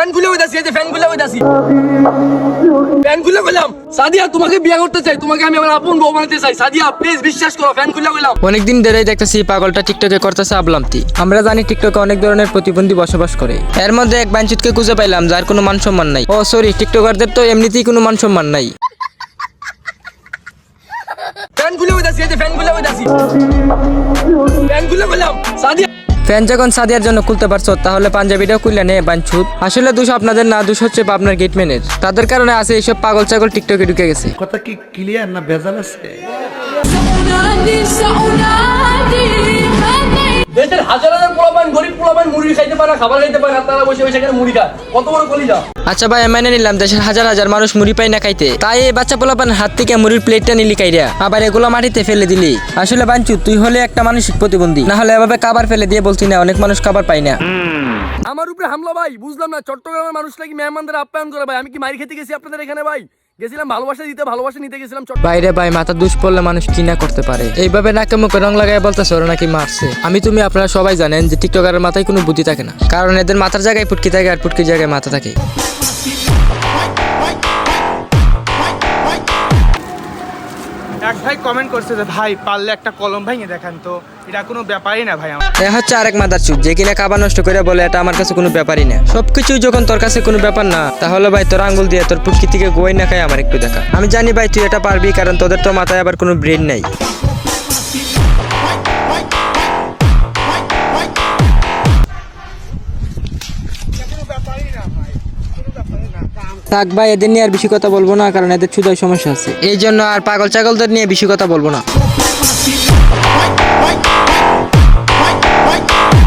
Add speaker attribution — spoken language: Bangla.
Speaker 1: ফ্যান খুলে হইতাছি, এই যে ফ্যান খুলে হইতাছি, ফ্যান খুলে গেলাম। সাদিয়া তোমাকে বিয়ে করতে চাই, তোমাকে আমি আমার আপন বউ বানাতে চাই। সাদিয়া প্লিজ বিশ্বাস করো, ফ্যান খুলে গেলাম।
Speaker 2: অনেকদিন ধরেই দেখতেছি পাগলটা টিকটকে করতেছে আবলামতি। আমরা জানি টিকটকে অনেক ধরনের প্রতিবন্ধী বসবাস করে, এর মধ্যে এক বাঞ্চিতকে খুঁজে পাইলাম যার কোনো মান সম্মান নাই। ও সরি, টিকটকারদের তো এমনিতেই কোনো মান সম্মান নাই।
Speaker 1: ফ্যান খুলে হইতাছি, এই যে ফ্যান খুলে হইতাছি, ফ্যান খুলে গেলাম। সাদিয়া
Speaker 2: ফ্যান যখন সাদিয়ার জন্য খুলতে পারছো, তাহলে পাঞ্জাবিটাও খুললে নে বাঞ্চুত। আসলে দোষ আপনাদের না, দোষ হচ্ছে আপনার গেটম্যানের। তাদের কারণে আছে এইসব পাগল ছাগল টিকটকে ঢুকে গেছে।
Speaker 3: কথা কি ক্লিয়ার না ভেজাল আছে?
Speaker 1: দেশের হাজার হাজার পোলাপান, গরিব পোলাপান মুড়ি খাইতে পারে না, খাবার খাইতে পারে না, তারা বসে বসে এখানে মুড়ি খায়। কত বড় কলিজা।
Speaker 2: আচ্ছা ভাই, মেনে নিলাম দেশের হাজার হাজার মানুষ মুড়ি পায় না খাইতে, তাই এই বাচ্চা পোলাপান হাত থেকে মুড়ির প্লেটটা নিলি কাইরা, আবার এগুলো মাটিতে ফেলে দিলি। আসলে বাঞ্চু, তুই হলে একটা মানসিক প্রতিবন্ধী, না হলে এভাবে খাবার ফেলে দিয়ে বলছি না অনেক মানুষ খাবার পায় না।
Speaker 1: আমার উপরে হামলা ভাই, বুঝলাম না। চট্টগ্রামের মানুষ নাকি মেহমানদের আপ্যায়ন করে ভাই। আমি কি মারি খেতে গেছি আপনাদের এখানে ভাই? গেছিলাম ভালোবাসা দিতে, ভালোবাসা নিতে গেছিলাম।
Speaker 2: বাইরে ভাই, মাথা দুষ পড়লে মানুষ কি না করতে পারে। এইভাবে নাকে মুখে রং লাগাই বলতেছে ওরা নাকি মারছে। তুমি আপনারা সবাই জানেন যে টিকটকারের মাথায় কোনো বুদ্ধি থাকে না, কারণ এদের মাথার জায়গায় ফুটকি থাকে আর ফুটকির জায়গায় মাথা থাকে।
Speaker 4: এক ভাই কমেন্ট করছে যে ভাই পারলে একটা কলম ভেঙে দেখান তো, এটা কোনো ব্যাপারই না ভাই।
Speaker 2: এ হচ্ছে আরেক মাদার চুপ, যে কিনা খাবার নষ্ট করে বলে এটা আমার কাছে কোনো ব্যাপারই না। সবকিছু যখন তোর কাছে কোনো ব্যাপার না, তাহলে ভাই তোর আঙ্গুল দিয়ে তোর ফুটকি থেকে গোয় না খায় আমার একটু দেখা। আমি জানি ভাই তুই এটা পারবি, কারণ তোদের তো মাথায় আবার কোনো ব্রেন নাই। থাক ভাই, এদের নিয়ে আর বেশি কথা বলবো না, কারণ এদের ক্ষুধার সমস্যা আছে, এই জন্য আর পাগল ছাগলদের নিয়ে বেশি কথা বলবো না।